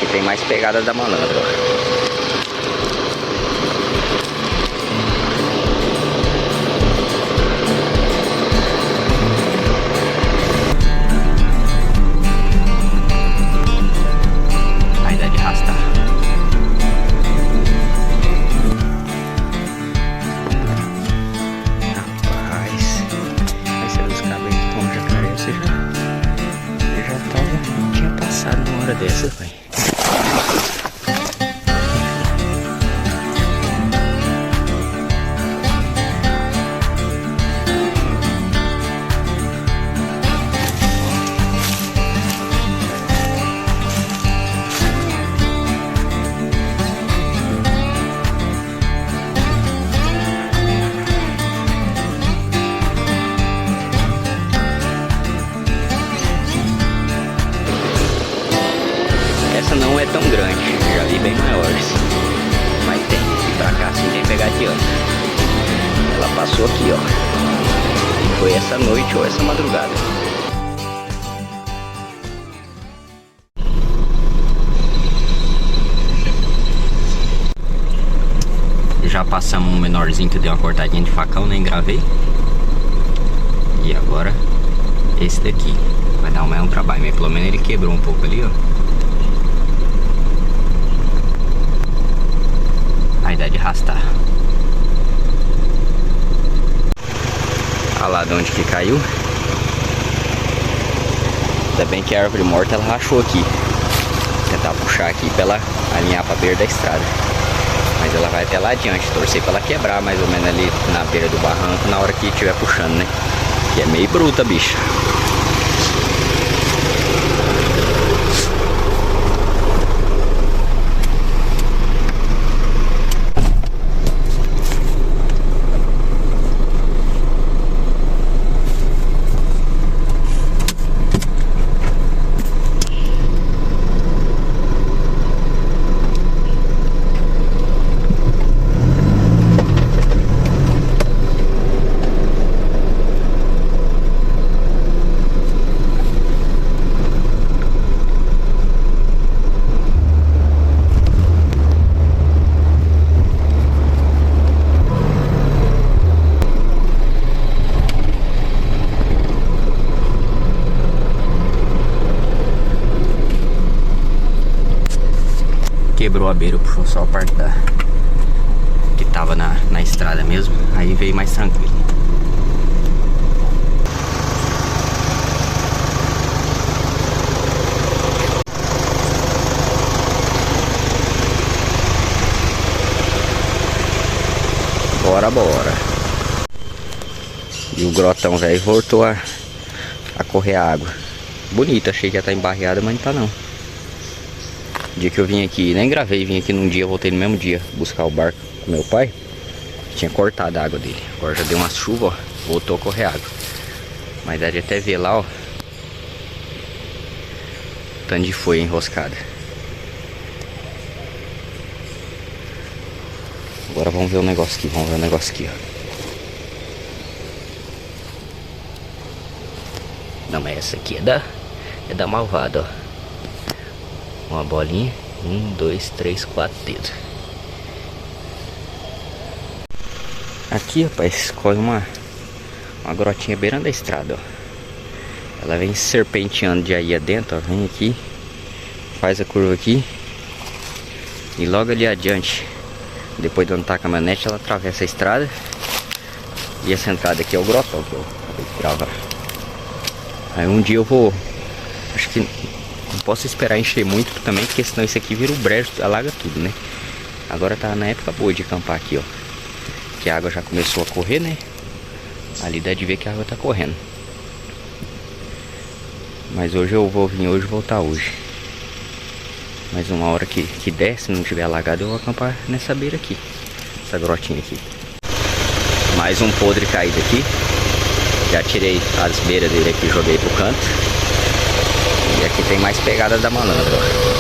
aqui tem mais pegada da malandra, ó. Dessas, velho. Essa não é tão grande, já vi bem maiores. Mas tem, e pra cá sim tem pegadinha. Ela passou aqui, ó. E foi essa noite ou essa madrugada. Já passamos um menorzinho que deu uma cortadinha de facão, nem gravei. E agora esse daqui. Vai dar um trabalho, mas pelo menos ele quebrou um pouco ali, ó. Aí dá de arrastar. Olha lá de onde que caiu. Ainda bem que a árvore morta ela rachou aqui. Vou tentar puxar aqui pra ela alinhar pra beira da estrada. Mas ela vai até lá adiante. Torcer pra ela quebrar mais ou menos ali na beira do barranco na hora que estiver puxando, né? Que é meio bruta, bicho. Quebrou a beira, puxou só a parte da que tava na estrada mesmo. Aí veio mais tranquilo. Bora. E o grotão velho voltou a correr a água. Bonito, achei que ia estar embarreada, mas não tá não. Dia que eu vim aqui, nem gravei, vim aqui num dia, voltei no mesmo dia buscar o barco com meu pai. Tinha cortado a água dele. Agora já deu uma chuva, ó, voltou a correr água. Mas dá de até ver lá, ó, tanto de folha enroscada. Agora vamos ver o negócio aqui, ó. Não, mas essa aqui é da malvada, ó. Uma bolinha, 1, 2, 3, 4 dedos. Aqui, rapaz, escolhe uma grotinha beirando a estrada, ó. Ela vem serpenteando de aí adentro, ó. Vem aqui, faz a curva aqui. E logo ali adiante, depois de onde tá a caminhonete, ela atravessa a estrada. E essa entrada aqui é o grotão que eu acabei de gravar. Aí um dia eu vou, acho que não posso esperar encher muito também, porque senão isso aqui vira um brejo, alaga tudo, né? Agora tá na época boa de acampar aqui, ó. Que a água já começou a correr, né? Ali dá de ver que a água tá correndo. Mas hoje eu vou vir hoje e voltar hoje. Mas uma hora que der, se não tiver alagado, eu vou acampar nessa beira aqui. Essa grotinha aqui. Mais um podre caído aqui. Já tirei as beiras dele aqui e joguei pro canto. E aqui tem mais pegada da malandra, ó.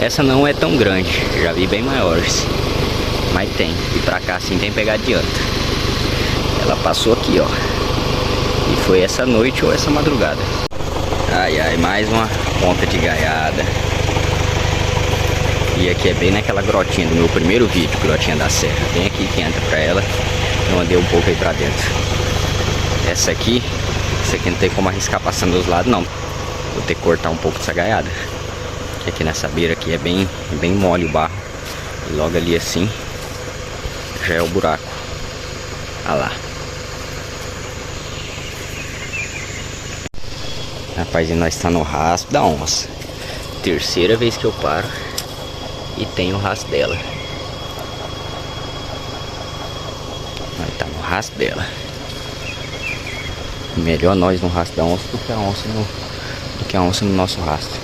Essa não é tão grande, já vi bem maiores. Mas tem. E pra cá assim tem pegar adianta. Ela passou aqui, ó. E foi essa noite ou essa madrugada. Ai, ai, mais uma ponta de gaiada. E aqui é bem naquela grotinha do meu primeiro vídeo, grotinha da serra. Bem aqui que entra pra ela. Eu andei um pouco aí pra dentro. Essa aqui não tem como arriscar passando dos lados, não. Vou ter que cortar um pouco dessa gaiada. Aqui nessa beira aqui é bem mole o barro. E logo ali assim já é o buraco. Olha lá. Rapaz, e nós está no rastro da onça. Terceira vez que eu paro e tem o rastro dela. Nós tá no rastro dela. Melhor nós no rastro da onça do que a onça no nosso rastro.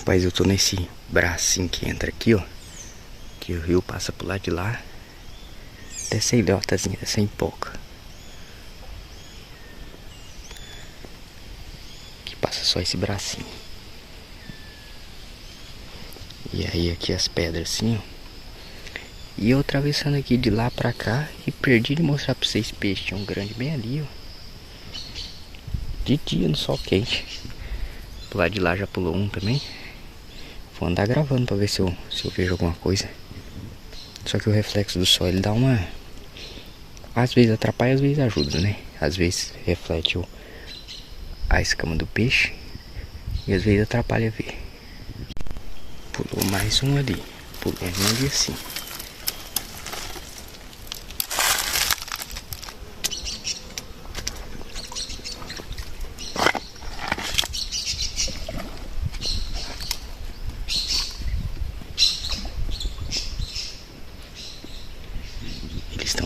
Rapaz, eu tô nesse bracinho que entra aqui, ó. Que o rio passa pro lado de lá. Dessa ilhotazinha, dessa pouca. Que passa só esse bracinho. E aí aqui as pedras assim, ó. E eu atravessando aqui de lá pra cá. E perdi de mostrar pra vocês peixes. Tinha um grande bem ali, ó. De dia no sol quente. Pro lado de lá já pulou um também. Vou andar gravando pra ver se eu vejo alguma coisa. Só que o reflexo do sol ele dá uma... Às vezes atrapalha, às vezes ajuda, né? Às vezes reflete a escama do peixe. E às vezes atrapalha ver. Pulou mais um ali. Pulou um ali assim.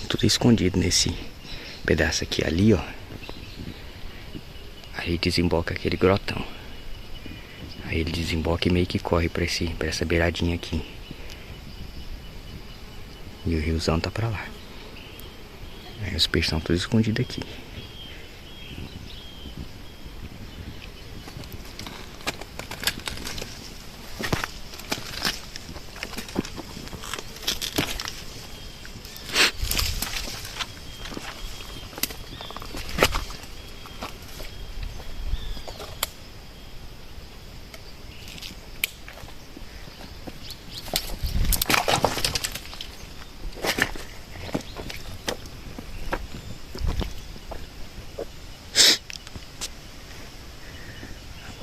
Tudo escondido nesse pedaço aqui ali, ó. Aí desemboca aquele grotão. Aí ele desemboca e meio que corre pra essa beiradinha aqui. E o riozão tá pra lá. Aí os peixes estão todos escondidos aqui.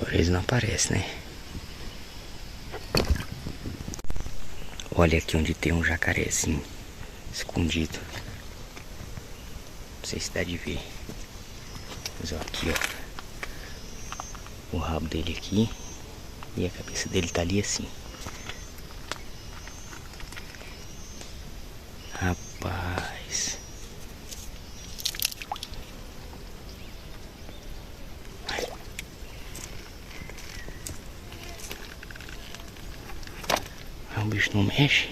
Agora eles não aparecem, né? Olha aqui onde tem um jacarezinho escondido. Não sei se dá de ver. Mas ó, aqui ó. O rabo dele aqui. E a cabeça dele tá ali assim. Rapaz. O bicho não mexe.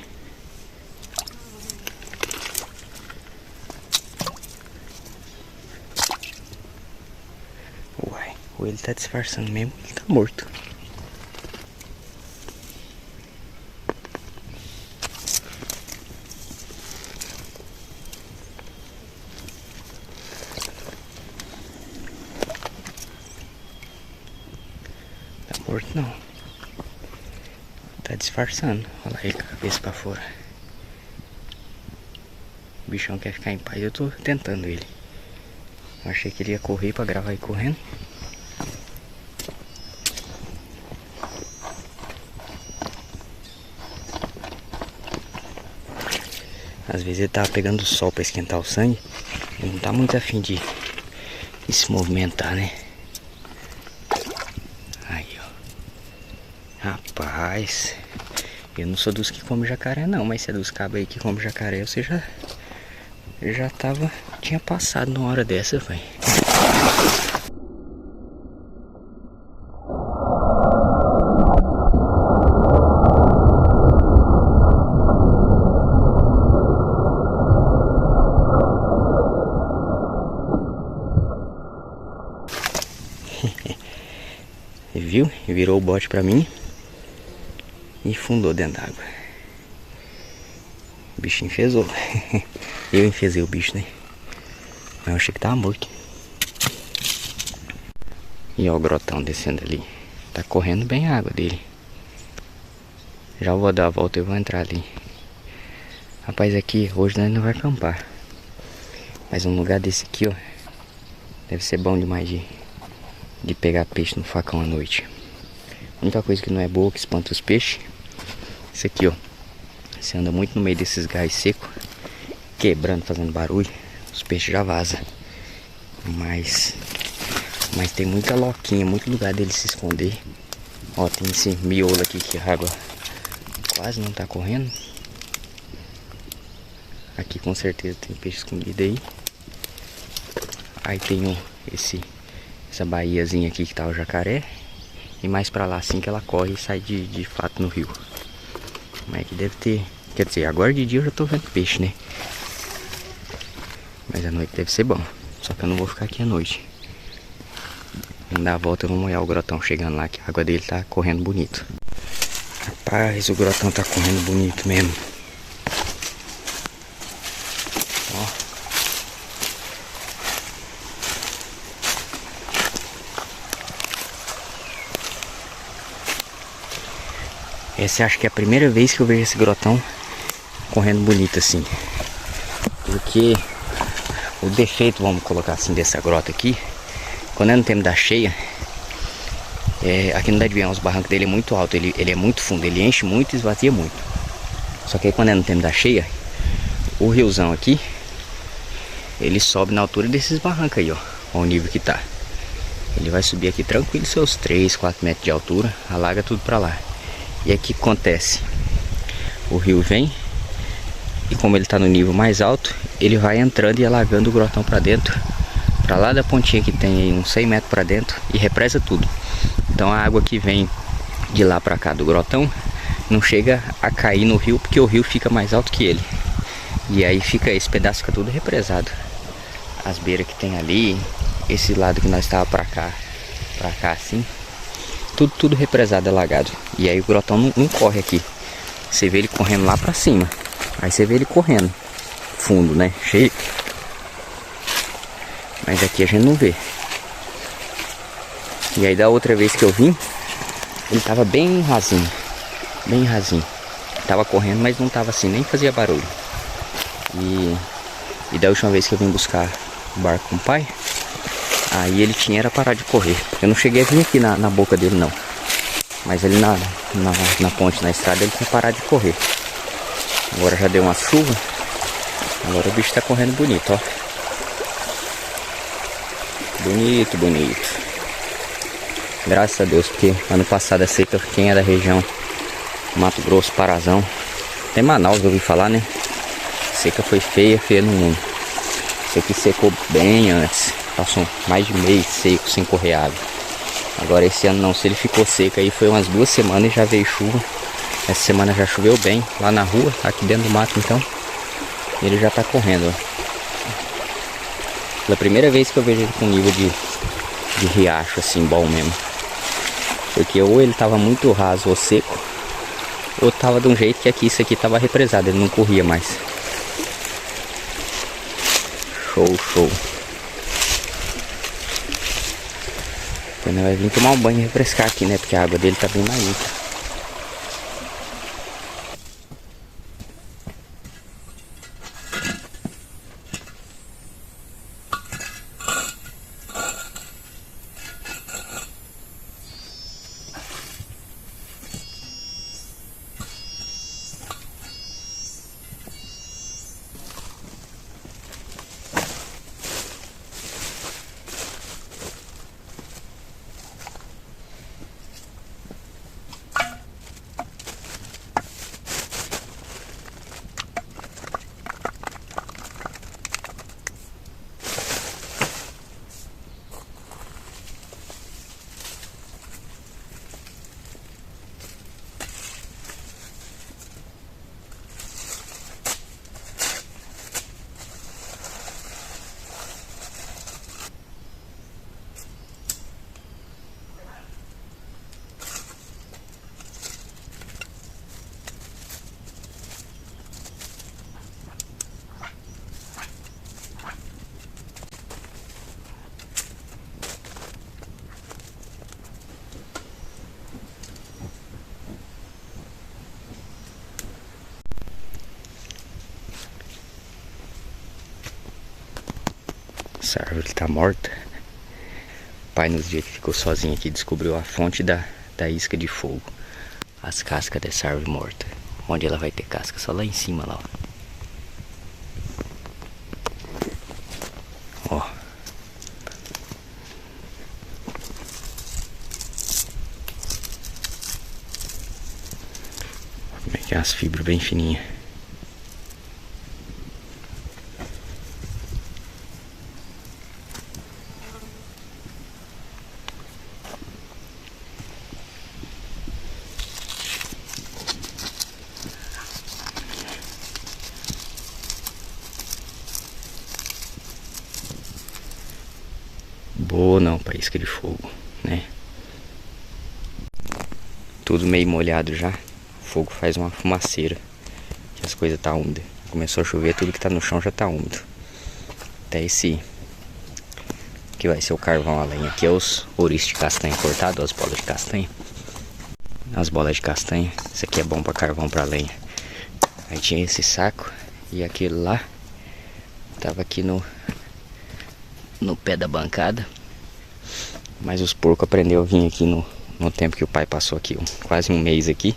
Uai, ou ele tá disfarçando mesmo, ele tá morto. Tá morto não. Tá disfarçando. Olha lá ele com a cabeça pra fora. O bichão quer ficar em paz. Eu tô tentando ele. Eu achei que ele ia correr pra gravar ele correndo. Às vezes ele tava pegando o sol pra esquentar o sangue. Ele não tá muito afim de se movimentar, né? Aí, ó. Rapaz. Eu não sou dos que come jacaré não, mas se é dos cabos aí que come jacaré, você já tinha passado numa hora dessa, velho. Viu? Virou o bote pra mim e fundou dentro d'água. O bicho enfesou. Eu enfesei o bicho, né? Mas eu achei que tava morto. E ó o grotão descendo ali. Tá correndo bem a água dele. Já vou dar a volta e vou entrar ali. Rapaz, aqui hoje nós não vai acampar. Mas um lugar desse aqui, ó, deve ser bom demais de pegar peixe no facão à noite. A única coisa que não é boa, que espanta os peixes, isso aqui, ó. Você anda muito no meio desses gás secos, quebrando, fazendo barulho, os peixes já vazam. Mas tem muita loquinha, muito lugar dele se esconder. Ó, tem esse miolo aqui que a água quase não tá correndo. Aqui com certeza tem peixe escondido aí. Aí tem essa baíazinha aqui que tá o jacaré. E mais pra lá assim que ela corre e sai de fato no rio. Mas aqui deve ter... Quer dizer, agora de dia eu já tô vendo peixe, né? Mas à noite deve ser bom. Só que eu não vou ficar aqui à noite. Vamos dar a volta e vamos olhar o grotão chegando lá, que a água dele tá correndo bonito. Rapaz, o grotão tá correndo bonito mesmo. Ó. Essa acho que é a primeira vez que eu vejo esse grotão correndo bonito assim. Porque o defeito, vamos colocar assim, dessa grota aqui, quando é no tempo da cheia, aqui no Dá de os barrancos dele é muito alto, ele é muito fundo, ele enche muito e esvazia muito. Só que aí quando é no tempo da cheia, o riozão aqui, ele sobe na altura desses barrancos aí, ó, o nível que tá. Ele vai subir aqui tranquilo, seus 3, 4 metros de altura, alaga tudo pra lá. E aqui o que acontece? O rio vem e como ele tá no nível mais alto, ele vai entrando e alagando o grotão pra dentro, pra lá da pontinha que tem aí uns 100 metros pra dentro, e represa tudo. Então a água que vem de lá pra cá do grotão não chega a cair no rio, porque o rio fica mais alto que ele. E aí esse pedaço fica tudo represado. As beiras que tem ali, esse lado que nós estava pra cá assim, tudo represado, alagado. E aí o grotão não corre aqui. Você vê ele correndo lá pra cima. Aí você vê ele correndo fundo, né? Cheio. Mas aqui a gente não vê. E aí da outra vez que eu vim, ele tava bem rasinho. Bem rasinho. Tava correndo, mas não tava assim, nem fazia barulho. E da última vez que eu vim buscar o barco com o pai, aí ele era parar de correr. Eu não cheguei a vir aqui na boca dele não. Mas ali na ponte, na estrada, ele tinha parado de correr. Agora já deu uma chuva. Agora o bicho tá correndo bonito, ó. Bonito, bonito. Graças a Deus, porque ano passado a seca, quem é da região Mato Grosso, Parazão, até Manaus eu ouvi falar, né? A seca foi feia, feia no mundo. Isso aqui secou bem antes. Passou mais de mês seco, sem correr água. Agora esse ano não, se ele ficou seco aí, foi umas 2 semanas e já veio chuva. Essa semana já choveu bem, lá na rua, aqui dentro do mato então. Ele já tá correndo, ó. Pela primeira vez que eu vejo ele com nível de riacho, assim, bom mesmo. Porque ou ele tava muito raso ou seco, ou tava de um jeito que aqui, isso aqui tava represado, ele não corria mais. Show, show. Então ele vai vir tomar um banho e refrescar aqui, né? Porque a água dele tá bem mais limpa. Essa árvore tá morta. O pai, nos dias que ficou sozinho aqui, descobriu a fonte da isca de fogo. As cascas dessa árvore morta. Onde ela vai ter casca? Só lá em cima, lá, ó. Ó. Como é que é as fibras bem fininhas. Boa não pra isca de fogo, né? Tudo meio molhado já. O fogo faz uma fumaceira, que as coisas tá úmidas. Começou a chover, tudo que tá no chão já tá úmido. Até esse que vai ser o carvão a lenha. Aqui é os ouriços de castanha cortado, as bolas de castanha. As bolas de castanha. Isso aqui é bom pra carvão, pra lenha. Aí tinha esse saco e aquele lá tava aqui no pé da bancada. Mas os porcos aprendeu a vir aqui no tempo que o pai passou aqui, quase um mês aqui.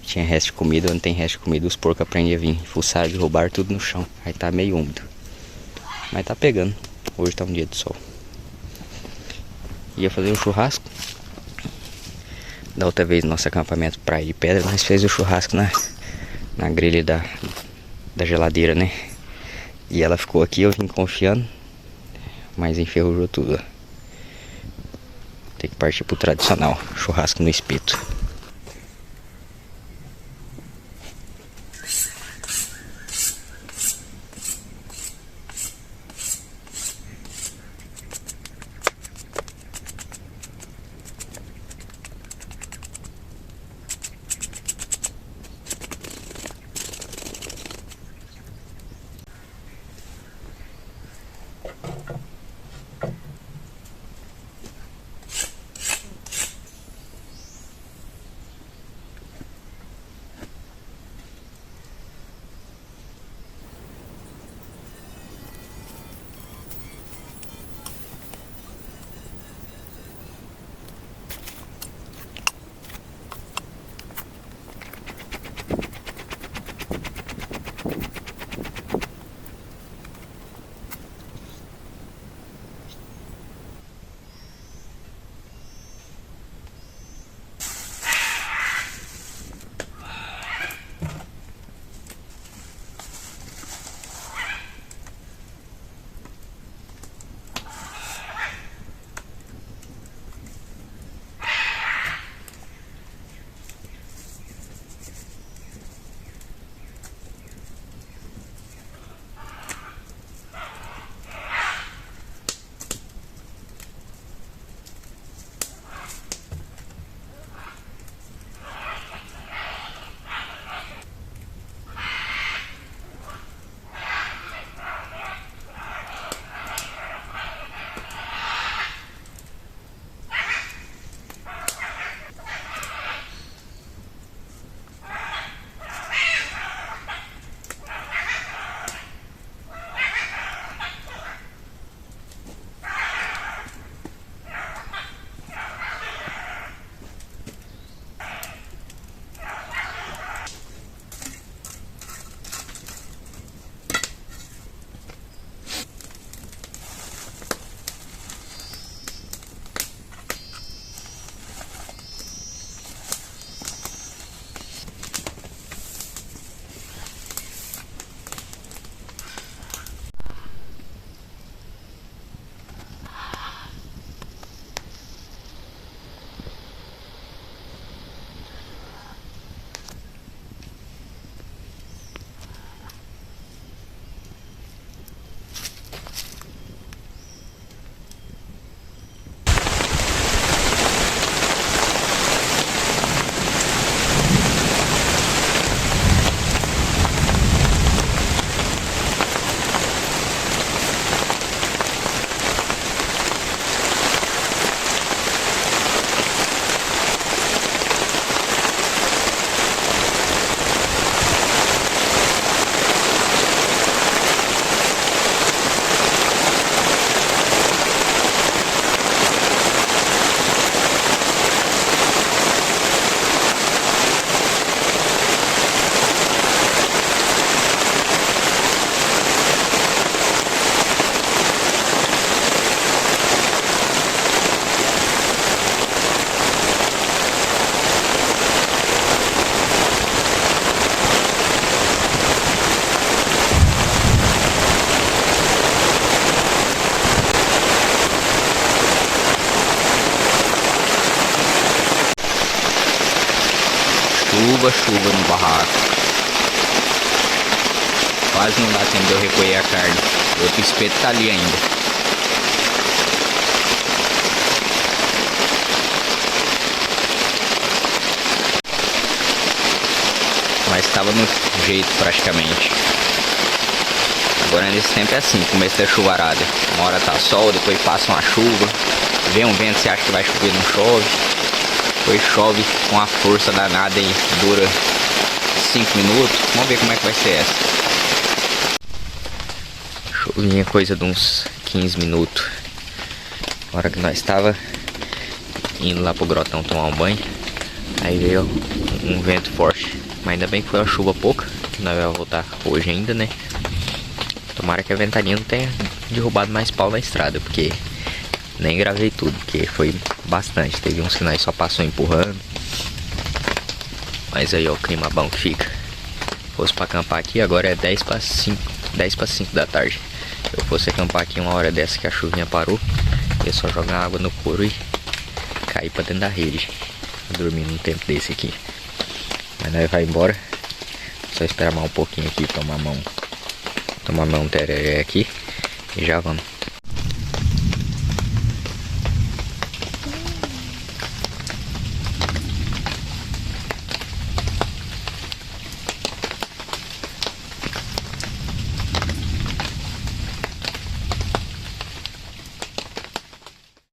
Tinha resto de comida, onde tem resto de comida os porcos aprendem a vir. Fuçaram e roubaram tudo no chão. Aí tá meio úmido. Mas tá pegando. Hoje tá um dia de sol. Ia fazer um churrasco. Da outra vez nosso acampamento Praia de Pedra, nós fez o churrasco na grelha da geladeira, né? E ela ficou aqui, eu vim confiando. Mas enferrujou tudo, ó. Tem que partir pro tradicional, churrasco no espeto. chuva no barraco. Quase não dá tempo de eu recolher a carne. O outro espeto tá ali ainda. Mas estava no jeito praticamente. Agora nesse tempo é assim, começo da chuvarada. Uma hora tá sol, depois passa uma chuva. Vem um vento, você acha que vai chover, não chove. Depois chove com a força danada e dura 5 minutos. Vamos ver como é que vai ser essa. Chuvinha coisa de uns 15 minutos. Na hora que nós estava indo lá pro grotão tomar um banho, aí veio um vento forte. Mas ainda bem que foi uma chuva pouca. Nós vamos voltar hoje ainda, né? Tomara que a ventania não tenha derrubado mais pau na estrada, porque nem gravei tudo, porque foi bastante. Teve uns que nós só passou empurrando. Mas aí ó, o clima bom que fica. Se fosse pra acampar aqui, agora é 10 para 5 da tarde. Se eu fosse acampar aqui uma hora dessa que a chuvinha parou, ia só jogar água no couro e cair pra dentro da rede. Dormir num tempo desse aqui. Mas nós vai embora. Só esperar mais um pouquinho aqui, tomar mão tereré aqui e já vamos.